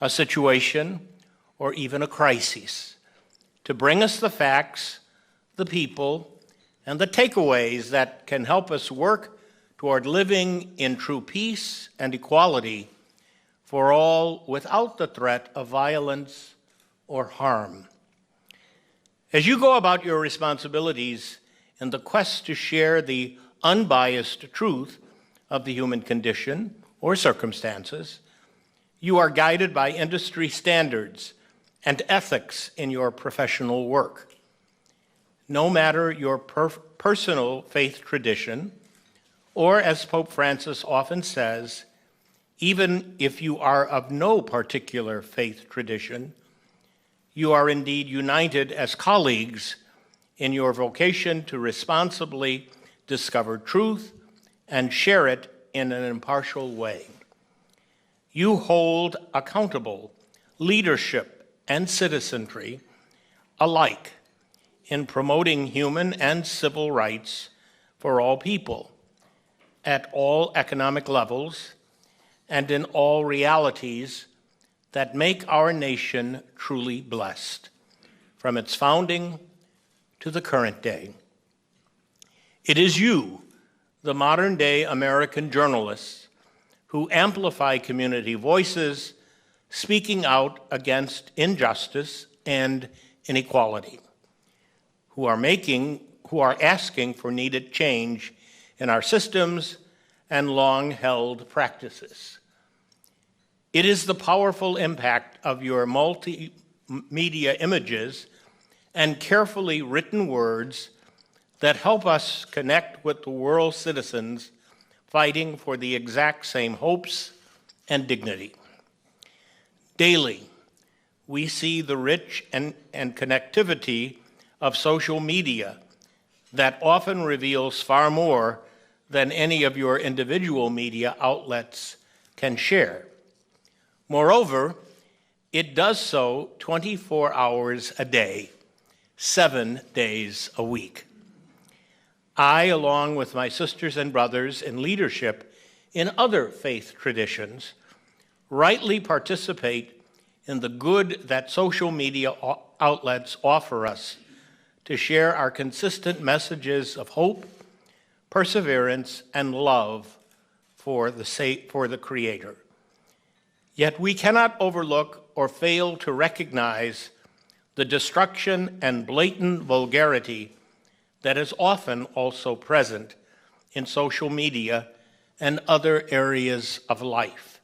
a situation, or even a crisis, to bring us the facts, the people, and the takeaways that can help us work toward living in true peace and equality for all without the threat of violence or harm. As you go about your responsibilities in the quest to share the unbiased truth of the human condition or circumstances, you are guided by industry standards and ethics in your professional work. No matter your personal faith tradition, or as Pope Francis often says, even if you are of no particular faith tradition, you are indeed united as colleagues in your vocation to responsibly discover truth and share it in an impartial way. You hold accountable leadership and citizenry alike in promoting human and civil rights for all people at all economic levels and in all realities that make our nation truly blessed, from its founding to the current day. It is you, the modern-day American journalists, who amplify community voices, speaking out against injustice and inequality, who are asking for needed change in our systems and long-held practices. It is the powerful impact of your multimedia images and carefully written words that help us connect with the world's citizens fighting for the exact same hopes and dignity. Daily, we see the rich and connectivity of social media that often reveals far more than any of your individual media outlets can share. Moreover, it does so 24 hours a day, 7 days a week. I, along with my sisters and brothers in leadership in other faith traditions, rightly participate in the good that social media outlets offer us to share our consistent messages of hope, perseverance, and love for the Creator. Yet we cannot overlook or fail to recognize the destruction and blatant vulgarity that is often also present in social media and other areas of life,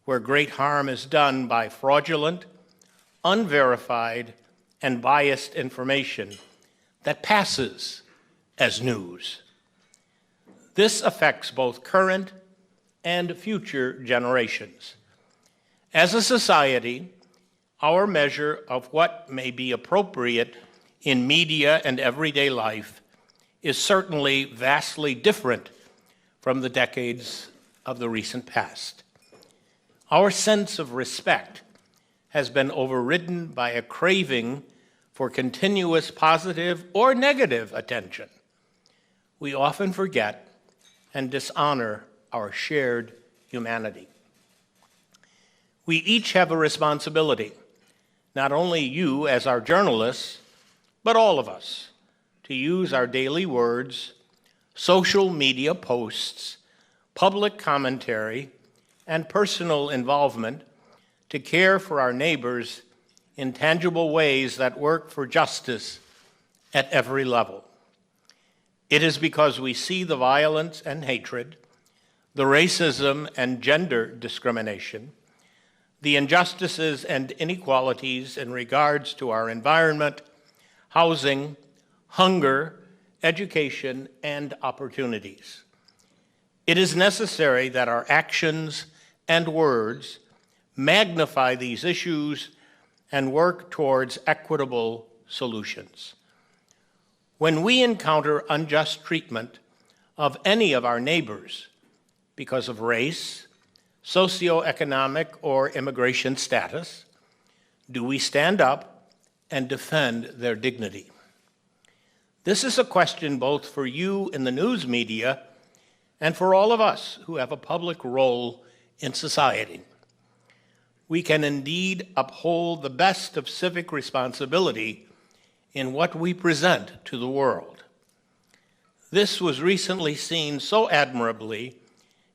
where great harm is done by fraudulent, unverified, and biased information that passes as news. This affects both current and future generations. As a society, our measure of what may be appropriate in media and everyday life is certainly vastly different from the decades of the recent past. Our sense of respect has been overridden by a craving for continuous positive or negative attention. We often forget and dishonor our shared humanity. We each have a responsibility, not only you as our journalists, but all of us, to use our daily words, social media posts, public commentary, and personal involvement to care for our neighbors in tangible ways that work for justice at every level. It is because we see the violence and hatred, the racism and gender discrimination, the injustices and inequalities in regards to our environment, housing, hunger, education, and opportunities. It is necessary that our actions and words magnify these issues and work towards equitable solutions. When we encounter unjust treatment of any of our neighbors because of race, socioeconomic, or immigration status, do we stand up and defend their dignity? This is a question both for you in the news media and for all of us who have a public role in society. we can indeed uphold the best of civic responsibility in what we present to the world. This was recently seen so admirably,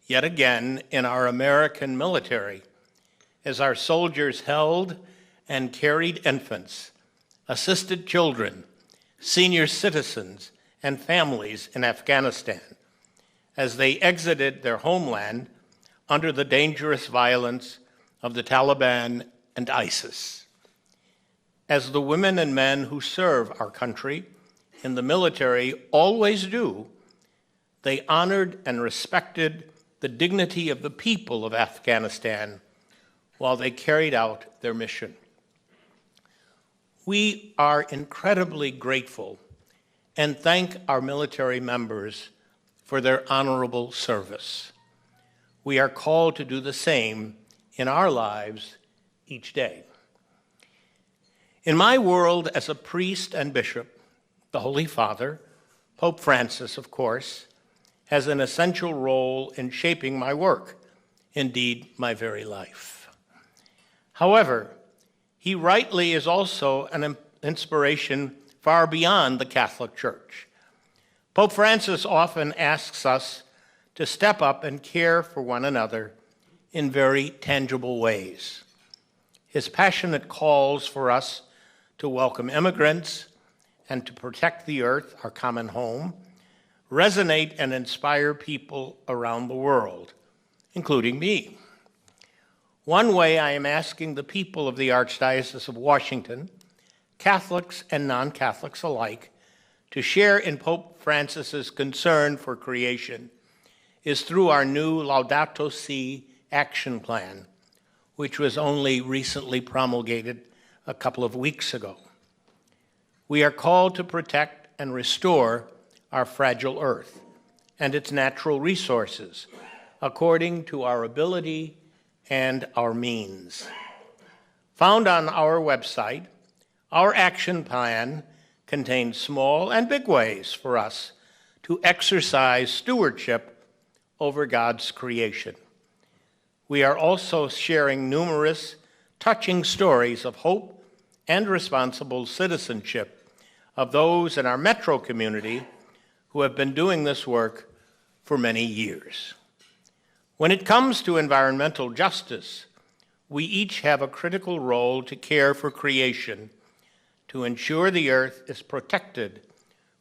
yet again, in our American military, as our soldiers held and carried infants, assisted children, senior citizens, and families in Afghanistan as they exited their homeland under the dangerous violence of the Taliban and ISIS. As the women and men who serve our country in the military always do, they honored and respected the dignity of the people of Afghanistan while they carried out their mission. We are incredibly grateful and thank our military members for their honorable service. We are called to do the same in our lives each day. In my world as a priest and bishop, the Holy Father, Pope Francis, of course, has an essential role in shaping my work, indeed my very life. However, he rightly is also an inspiration far beyond the Catholic Church. Pope Francis often asks us to step up and care for one another in very tangible ways. His passionate calls for us to welcome immigrants and to protect the earth, our common home, resonate and inspire people around the world, including me. One way I am asking the people of the Archdiocese of Washington, Catholics and non-Catholics alike, to share in Pope Francis's concern for creation is through our new Laudato Si action plan, which was only recently promulgated a couple of weeks ago. We are called to protect and restore our fragile earth and its natural resources according to our ability and our means. Found on our website, our action plan contains small and big ways for us to exercise stewardship over God's creation. We are also sharing numerous touching stories of hope and responsible citizenship of those in our metro community who have been doing this work for many years. When it comes to environmental justice, we each have a critical role to care for creation, to ensure the earth is protected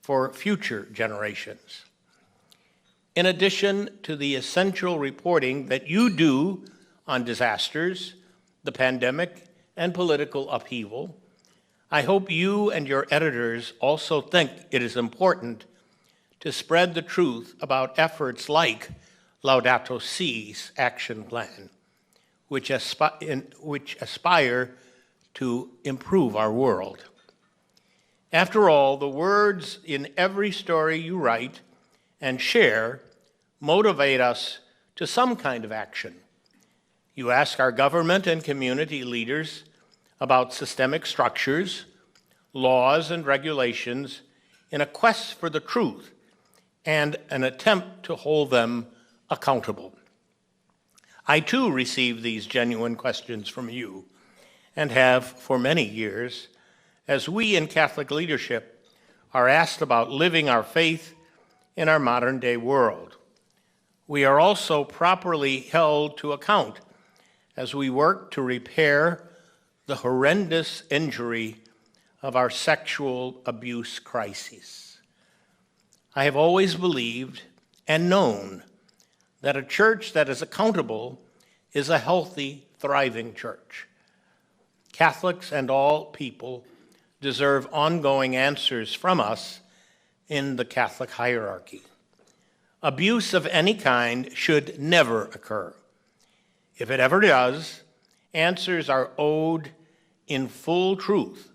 for future generations. In addition to the essential reporting that you do on disasters, the pandemic, and political upheaval, I hope you and your editors also think it is important to spread the truth about efforts like Laudato Si's action plan, which aspire to improve our world. After all, the words in every story you write and share motivate us to some kind of action. You ask our government and community leaders about systemic structures, laws, and regulations in a quest for the truth and an attempt to hold them accountable. I too receive these genuine questions from you and have for many years, as we in Catholic leadership are asked about living our faith in our modern-day world. We are also properly held to account as we work to repair the horrendous injury of our sexual abuse crises. I have always believed and known that a church that is accountable is a healthy, thriving church. Catholics and all people deserve ongoing answers from us in the Catholic hierarchy. Abuse of any kind should never occur. If it ever does, answers are owed in full truth,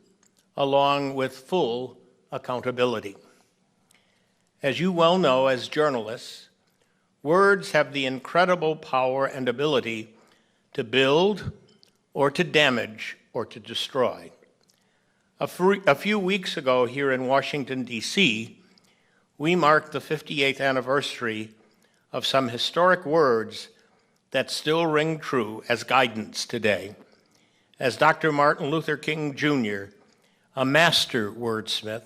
along with full accountability. As you well know as journalists, words have the incredible power and ability to build or to damage or to destroy. A few weeks ago here in Washington, D.C., we marked the 58th anniversary of some historic words that still ring true as guidance today. as Dr. Martin Luther King Jr., a master wordsmith,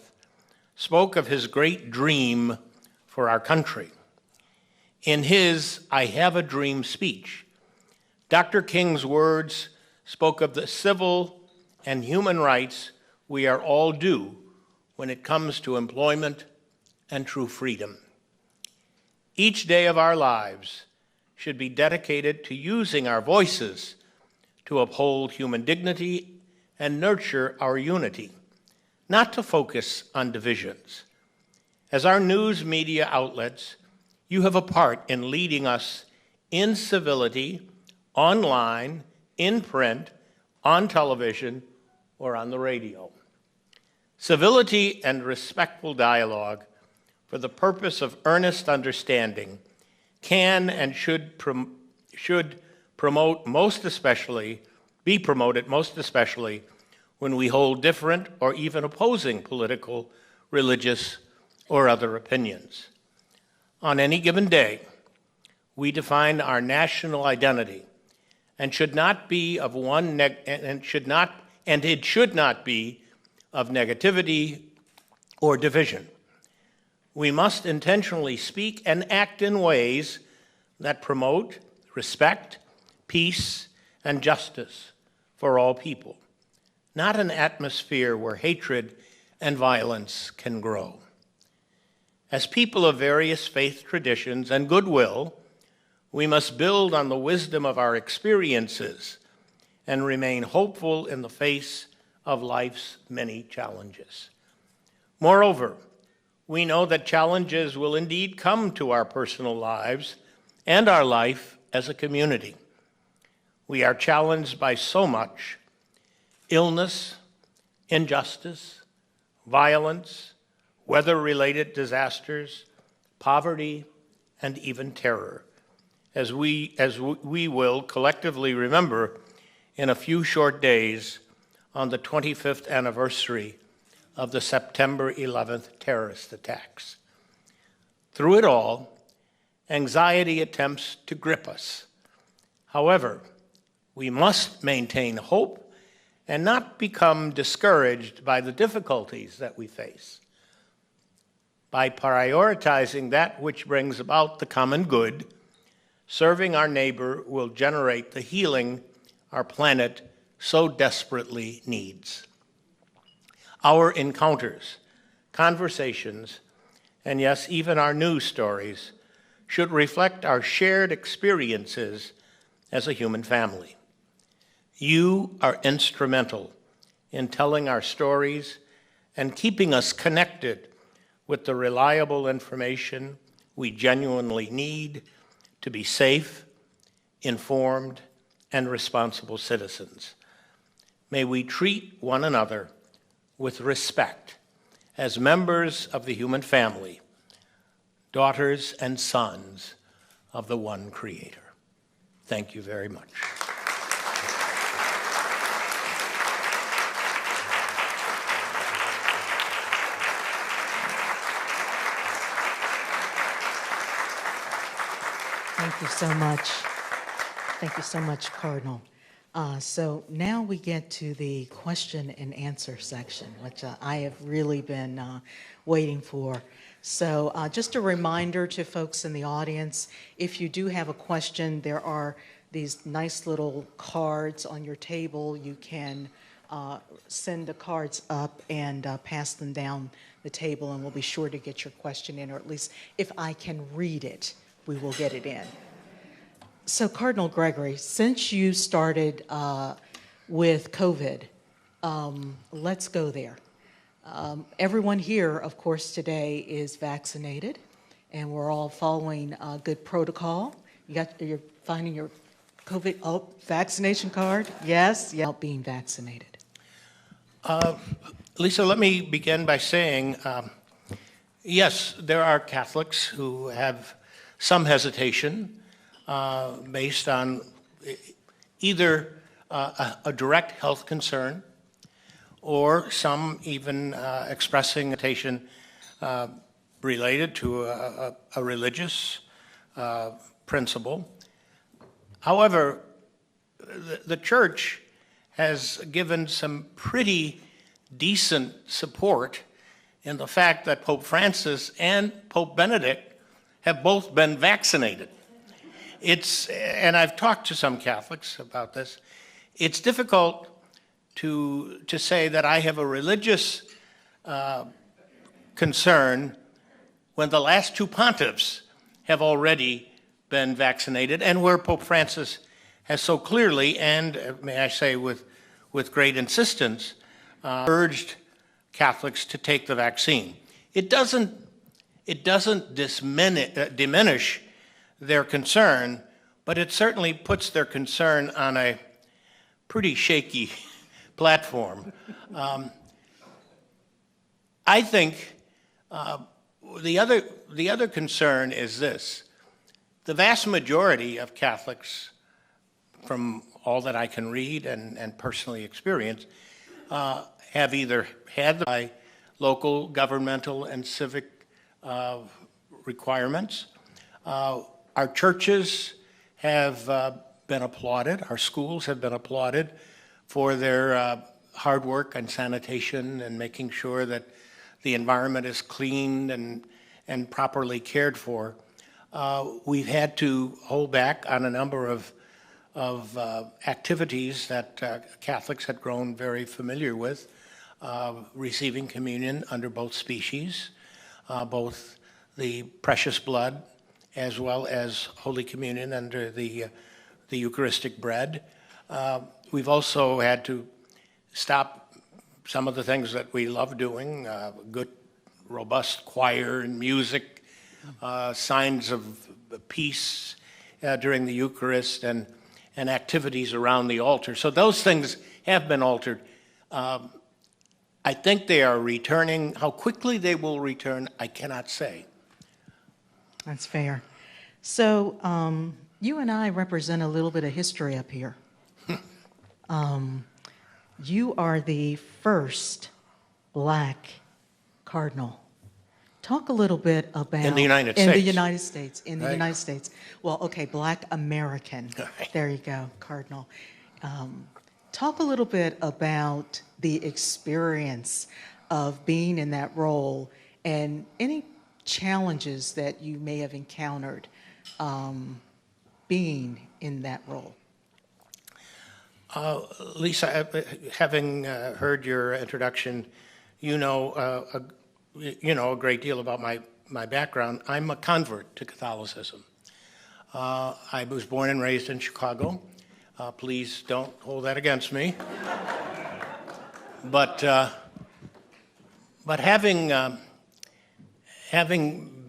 spoke of his great dream for our country. In his "I Have a Dream" speech, Dr. King's words spoke of the civil and human rights we are all due when it comes to employment and true freedom. Each day of our lives should be dedicated to using our voices to uphold human dignity and nurture our unity, not to focus on divisions. As our news media outlets, you have a part in leading us in civility, online, in print, on television, or on the radio. Civility and respectful dialogue for the purpose of earnest understanding can and should promote most especially, be promoted most especially when we hold different or even opposing political, religious, or other opinions. On any given day, we define our national identity and should not be of it should not be of negativity or division. We must intentionally speak and act in ways that promote respect, peace, and justice for all people, not an atmosphere where hatred and violence can grow. As people of various faith traditions and goodwill, we must build on the wisdom of our experiences and remain hopeful in the face of life's many challenges. Moreover, we know that challenges will indeed come to our personal lives and our life as a community. We are challenged by so much: illness, injustice, violence, weather-related disasters, poverty, and even terror, as we will collectively remember in a few short days on the 25th anniversary of the September 11th terrorist attacks. Through it all, anxiety attempts to grip us. However, we must maintain hope and not become discouraged by the difficulties that we face. By prioritizing that which brings about the common good, serving our neighbor will generate the healing our planet so desperately needs. Our encounters, conversations, and yes, even our news stories should reflect our shared experiences as a human family. You are instrumental in telling our stories and keeping us connected with the reliable information we genuinely need to be safe, informed, and responsible citizens. May we treat one another with respect as members of the human family, daughters and sons of the one Creator. Thank you very much. Thank you so much. Thank you so much, Cardinal. So now we get to the question and answer section, which I have really been waiting for. So just a reminder to folks in the audience, if you do have a question, there are these nice little cards on your table. You can send the cards up and pass them down the table, and we'll be sure to get your question in, or at least if I can read it, we will get it in. So Cardinal Gregory, since you started with COVID, let's go there. Everyone here, of course, today is vaccinated, and we're all following good protocol. You're finding your COVID vaccination card? Yes, yeah, being vaccinated. Lisa, let me begin by saying, yes, there are Catholics who have some hesitation based on either a direct health concern or some even expressing hesitation related to a religious principle. However, the Church has given some pretty decent support in the fact that Pope Francis and Pope Benedict have both been vaccinated. And I've talked to some Catholics about this, it's difficult to say that I have a religious concern when the last two pontiffs have already been vaccinated, and where Pope Francis has so clearly, and may I say with great insistence, urged Catholics to take the vaccine. It doesn't diminish their concern, but it certainly puts their concern on a pretty shaky platform. I think the other concern is this. The vast majority of Catholics, from all that I can read and personally experience, have either had by local governmental and civic requirements. Our churches have been applauded, our schools have been applauded for their hard work on sanitation and making sure that the environment is cleaned and properly cared for. We've had to hold back on a number of activities that Catholics had grown very familiar with, receiving communion under both species, both the precious blood as well as Holy Communion under the Eucharistic bread. We've also had to stop some of the things that we love doing, good, robust choir and music, signs of peace during the Eucharist, and activities around the altar. So those things have been altered. I think they are returning. How quickly they will return, I cannot say. That's fair. So you and I represent a little bit of history up here. You are the first Black cardinal. Talk a little bit about... In the United States. In the United States. In the Right. United States. Well, okay, Black American. Right. There you go, cardinal. Talk a little bit about the experience of being in that role and any challenges that you may have encountered being in that role. Lisa, having heard your introduction, you know a great deal about my background. I'm a convert to Catholicism. I was born and raised in Chicago. Please don't hold that against me. But having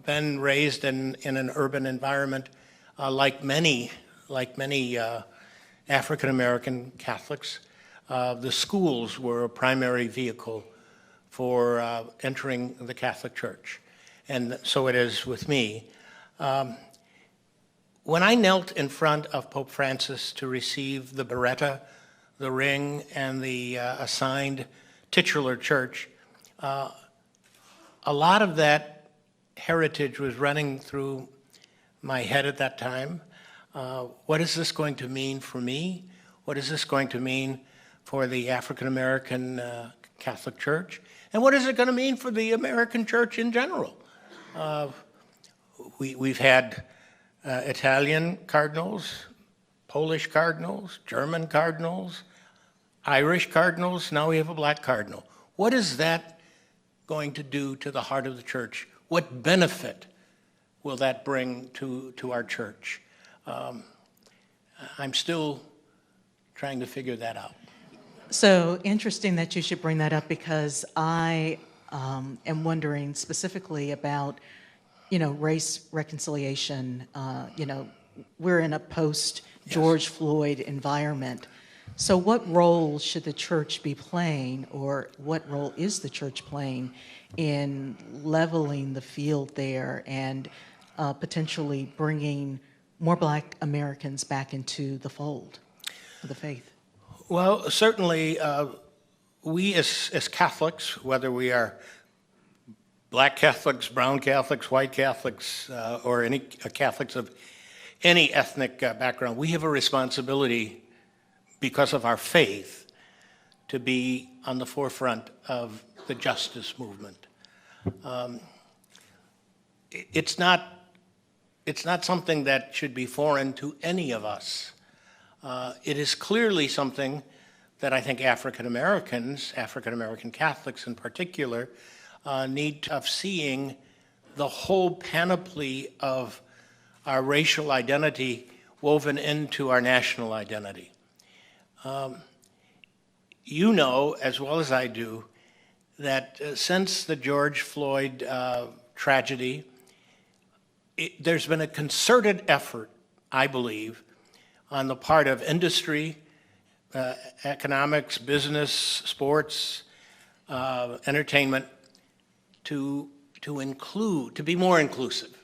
been raised in an urban environment, like many African-American Catholics, the schools were a primary vehicle for entering the Catholic Church. And so it is with me. When I knelt in front of Pope Francis to receive the biretta, the ring, and the assigned titular church, a lot of that heritage was running through my head at that time. What is this going to mean for me? What is this going to mean for the African-American Catholic Church? And what is it going to mean for the American Church in general? We've had Italian cardinals, Polish cardinals, German cardinals, Irish cardinals. Now we have a Black cardinal. What is that going to do to the heart of the Church? What benefit will that bring to our Church? I'm still trying to figure that out. So interesting that you should bring that up, because I am wondering specifically about, race reconciliation. We're in a post-George Floyd environment. So what role should the church be playing, or what role is the church playing in leveling the field there and potentially bringing more Black Americans back into the fold of the faith? Well, certainly we as Catholics, whether we are Black Catholics, brown Catholics, white Catholics, or any Catholics of any ethnic background, we have a responsibility because of our faith to be on the forefront of the justice movement. It's not something that should be foreign to any of us. It is clearly something that I think African Americans, African American Catholics in particular, need of seeing the whole panoply of our racial identity woven into our national identity. You know, as well as I do, that since the George Floyd tragedy, there's been a concerted effort, I believe, on the part of industry, economics, business, sports, entertainment, to be more inclusive.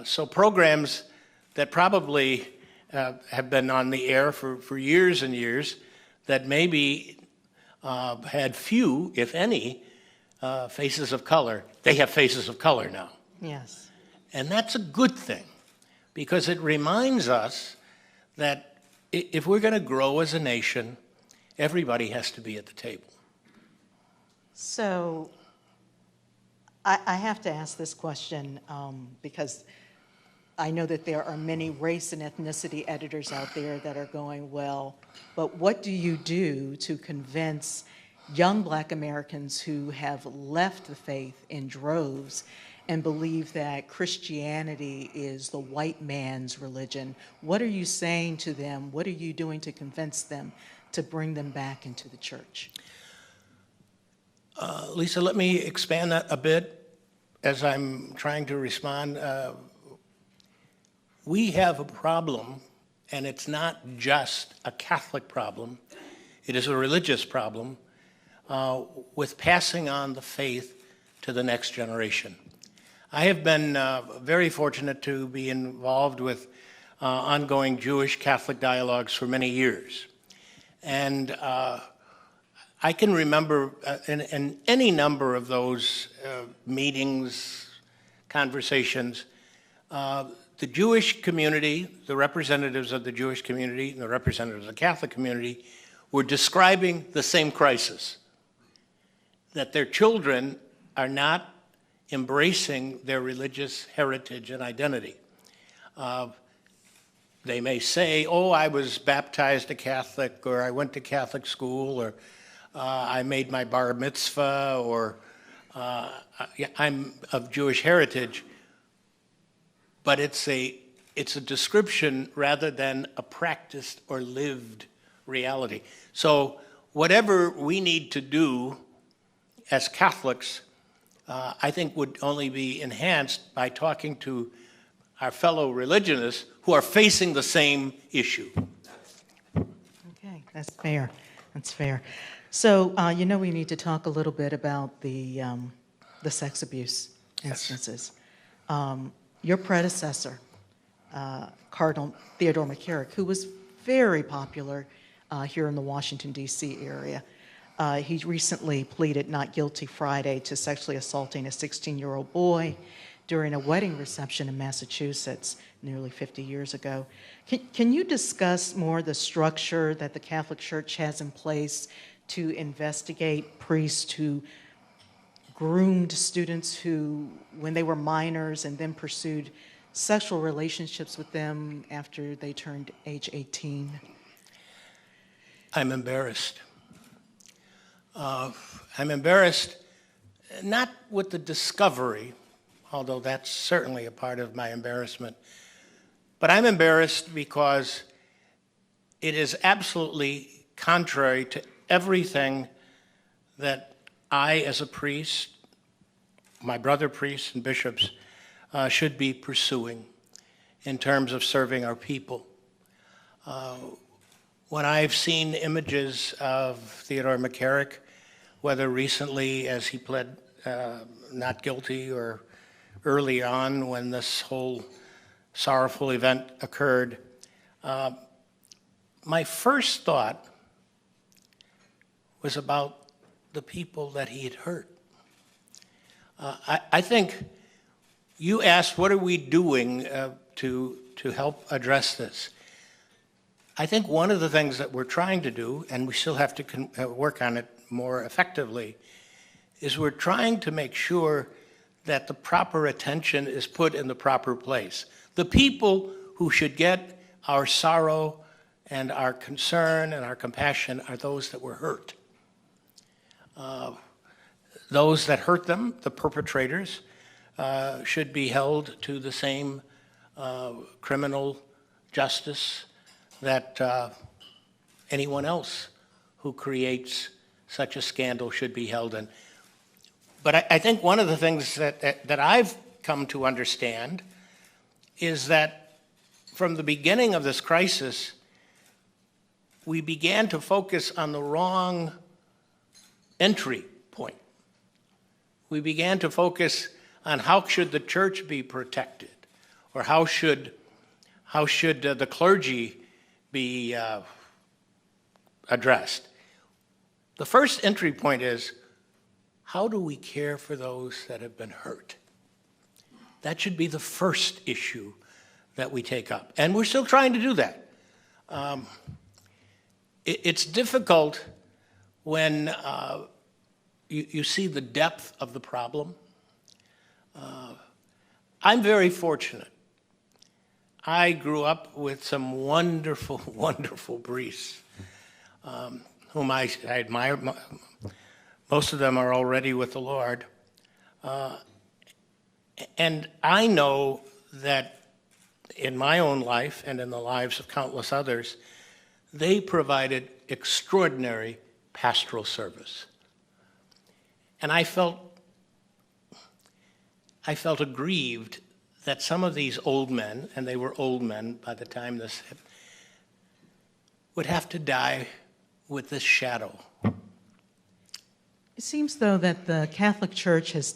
So programs that probably have been on the air for years and years that maybe had few, if any, faces of color, they have faces of color now. Yes. And that's a good thing, because it reminds us that if we're going to grow as a nation, everybody has to be at the table. So I have to ask this question because I know that there are many race and ethnicity editors out there that are going, well, but what do you do to convince young Black Americans who have left the faith in droves and believe that Christianity is the white man's religion? What are you saying to them? What are you doing to convince them to bring them back into the church? Lisa, let me expand that a bit as I'm trying to respond. We have a problem, and it's not just a Catholic problem, it is a religious problem, with passing on the faith to the next generation. I have been very fortunate to be involved with ongoing Jewish-Catholic dialogues for many years. And I can remember in any number of those meetings, conversations, the Jewish community, the representatives of the Jewish community, and the representatives of the Catholic community were describing the same crisis, that their children are not embracing their religious heritage and identity. They may say, oh, I was baptized a Catholic, or I went to Catholic school, or I made my bar mitzvah, or I'm of Jewish heritage, but it's a description rather than a practiced or lived reality. So whatever we need to do as Catholics, I think would only be enhanced by talking to our fellow religionists who are facing the same issue. Okay, that's fair. That's fair. So, you know, we need to talk a little bit about the sex abuse instances. Your predecessor, Cardinal Theodore McCarrick, who was very popular here in the Washington, D.C. area, he recently pleaded not guilty Friday to sexually assaulting a 16-year-old boy during a wedding reception in Massachusetts nearly 50 years ago. Can you discuss more the structure that the Catholic Church has in place to investigate priests who groomed students who, when they were minors, and then pursued sexual relationships with them after they turned age 18? I'm embarrassed. I'm embarrassed not with the discovery, although that's certainly a part of my embarrassment, but I'm embarrassed because it is absolutely contrary to everything that I, as a priest, my brother priests and bishops, should be pursuing in terms of serving our people. When I've seen images of Theodore McCarrick, whether recently as he pled not guilty or early on when this whole sorrowful event occurred, my first thought was about the people that he had hurt. I think you asked, what are we doing to help address this? I think one of the things that we're trying to do, and we still have to work on it more effectively, is we're trying to make sure that the proper attention is put in the proper place. The people who should get our sorrow and our concern and our compassion are those that were hurt. Those that hurt them, the perpetrators, should be held to the same criminal justice that anyone else who creates such a scandal should be held in. But I think one of the things that I've come to understand is that from the beginning of this crisis, we began to focus on the wrong entry point. We began to focus on how should the church be protected, or how should the clergy be addressed. The first entry point is, how do we care for those that have been hurt? That should be the first issue that we take up. And we're still trying to do that. It's difficult when you see the depth of the problem. I'm very fortunate. I grew up with some wonderful, wonderful priests whom I admire. Most of them are already with the Lord. And I know that in my own life and in the lives of countless others, they provided extraordinary pastoral service. And I felt aggrieved that some of these old men, and they were old men by the time this happened, would have to die with this shadow. It seems, though, that the Catholic Church has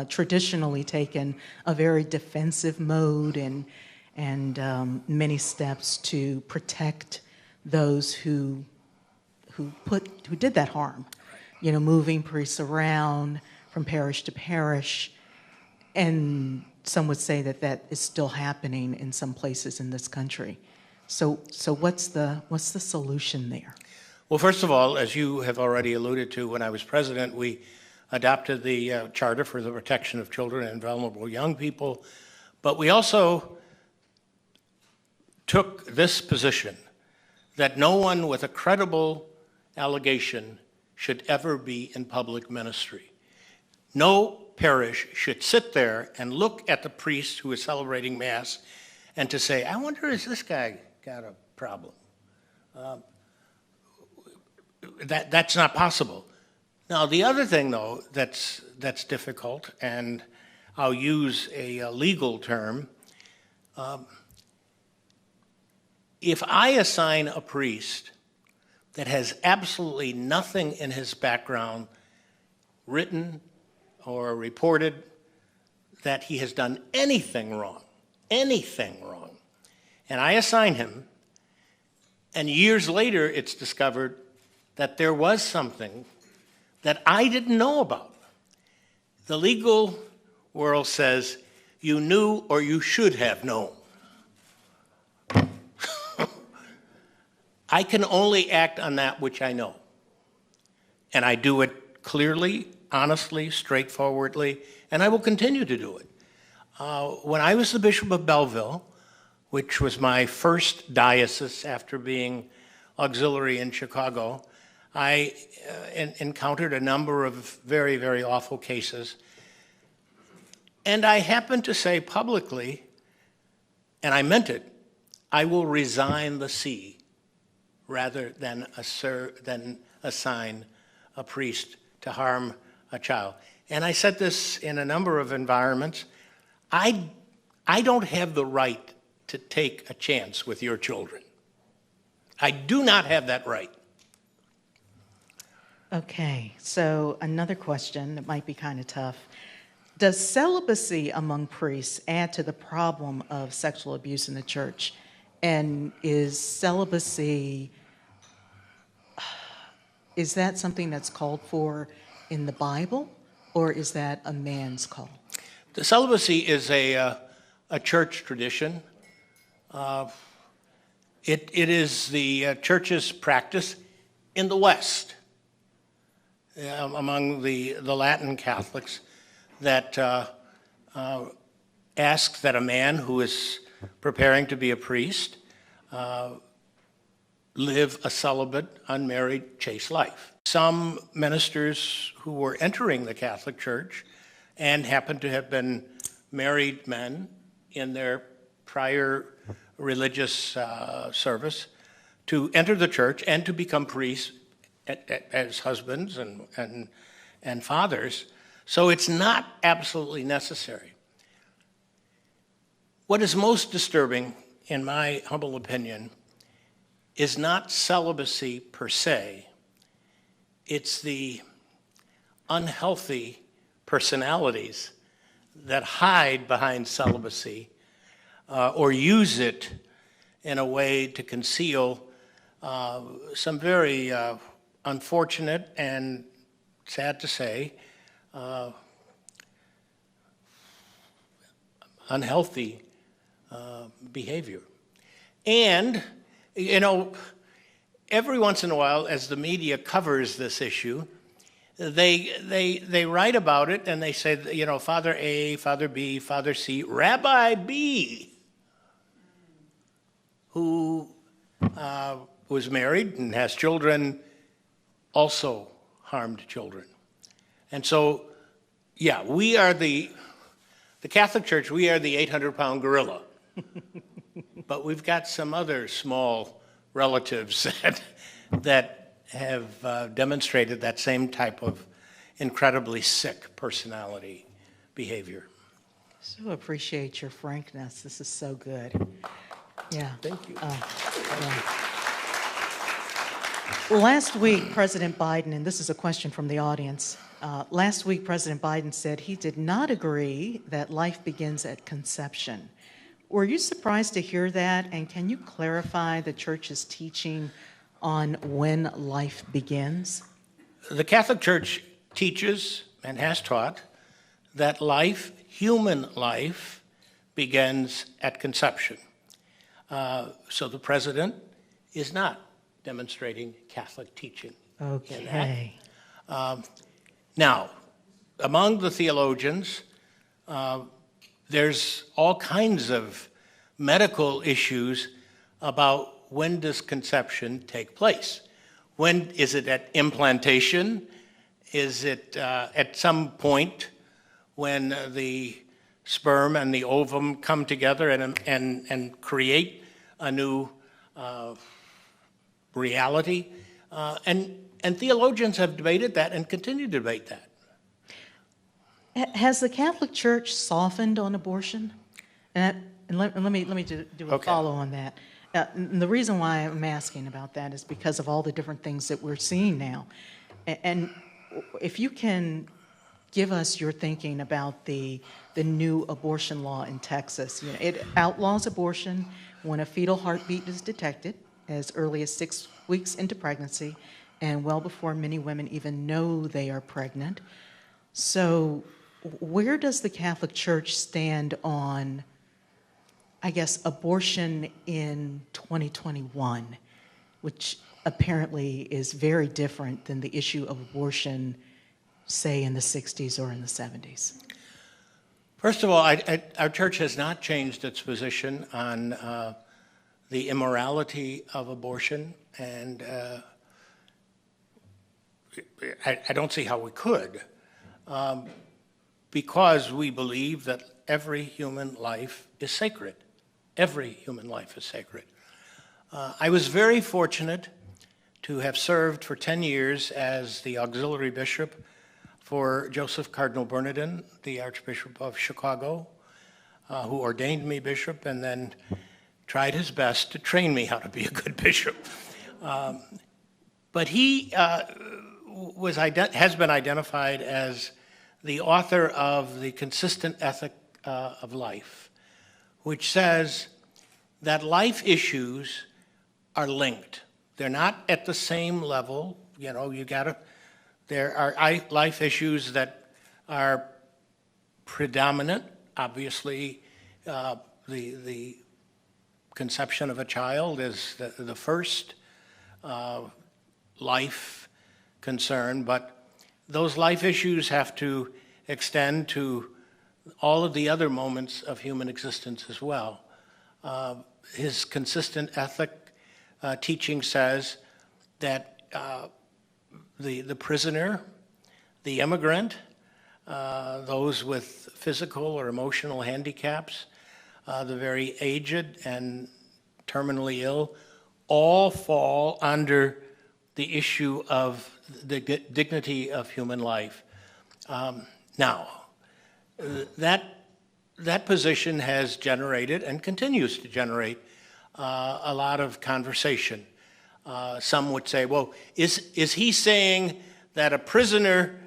traditionally taken a very defensive mode and many steps to protect those who did that harm. You know, moving priests around from parish to parish, and some would say that is still happening in some places in this country. So what's the solution there? Well, first of all, as you have already alluded to, when I was president, we adopted the Charter for the Protection of Children and Vulnerable Young People, but we also took this position that no one with a credible allegation should ever be in public ministry. No parish should sit there and look at the priest who is celebrating Mass and to say, I wonder, has this guy got a problem? That's not possible. Now, the other thing, though, that's difficult, and I'll use a legal term, if I assign a priest that has absolutely nothing in his background written or reported that he has done anything wrong, and I assign him, and years later it's discovered that there was something that I didn't know about. The legal world says you knew or you should have known. I can only act on that which I know. And I do it clearly, honestly, straightforwardly, and I will continue to do it. When I was the Bishop of Belleville, which was my first diocese after being auxiliary in Chicago, I encountered a number of very, very awful cases. And I happened to say publicly, and I meant it, I will resign the see rather than assign a priest to harm a child. And I said this in a number of environments. I don't have the right to take a chance with your children. I do not have that right. Okay, so another question that might be kind of tough. Does celibacy among priests add to the problem of sexual abuse in the church? And is celibacy, is that something that's called for in the Bible, or is that a man's call? The celibacy is a church tradition. It is the church's practice in the West, among the Latin Catholics, that asks that a man who is preparing to be a priest live a celibate, unmarried, chaste life. Some ministers who were entering the Catholic Church and happened to have been married men in their prior religious service to enter the church and to become priests as husbands and fathers. So it's not absolutely necessary. What is most disturbing, in my humble opinion, is not celibacy per se. It's the unhealthy personalities that hide behind celibacy or use it in a way to conceal some very unfortunate and, sad to say, unhealthy behavior. And, you know, every once in a while, as the media covers this issue, they write about it and they say, you know, Father A, Father B, Father C, Rabbi B, who was married and has children, also harmed children. And so, yeah, we are the Catholic Church, we are the 800-pound gorilla. But we've got some other small relatives that have demonstrated that same type of incredibly sick personality behavior. So appreciate your frankness. This is so good. Yeah. Thank you. Well, last week, President Biden, and this is a question from the audience, last week President Biden said he did not agree that life begins at conception. Were you surprised to hear that? And can you clarify the church's teaching on when life begins? The Catholic Church teaches and has taught that life, human life, begins at conception. So the president is not demonstrating Catholic teaching. Okay. Now, among the theologians, there's all kinds of medical issues about when does conception take place. When is it at implantation? Is it at some point when the sperm and the ovum come together and create a new reality? And theologians have debated that and continue to debate that. Has the Catholic Church softened on abortion? And let me do a Okay. follow on that. And the reason why I'm asking about that is because of all the different things that we're seeing now. And if you can give us your thinking about the new abortion law in Texas. You know, it outlaws abortion when a fetal heartbeat is detected as early as 6 weeks into pregnancy and well before many women even know they are pregnant. So where does the Catholic Church stand on, I guess, abortion in 2021, which apparently is very different than the issue of abortion, say, in the 60s or in the 70s? First of all, our church has not changed its position on the immorality of abortion, and I don't see how we could, because we believe that every human life is sacred. Every human life is sacred. I was very fortunate to have served for 10 years as the auxiliary bishop for Joseph Cardinal Bernardin, the Archbishop of Chicago, who ordained me bishop and then tried his best to train me how to be a good bishop. But he has been identified as the author of The Consistent Ethic of Life, which says that life issues are linked. They're not at the same level. You know, there are life issues that are predominant. Obviously, the conception of a child is the first life concern, but those life issues have to extend to all of the other moments of human existence as well. His consistent ethic teaching says that the prisoner, the immigrant, those with physical or emotional handicaps, the very aged and terminally ill, all fall under the issue of the dignity of human life. Now, that position has generated and continues to generate a lot of conversation. Some would say, well, is he saying that a prisoner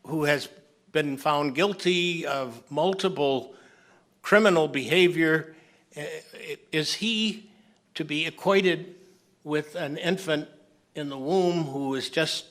who has been found guilty of multiple criminal behavior, is he to be equated with an infant in the womb who is just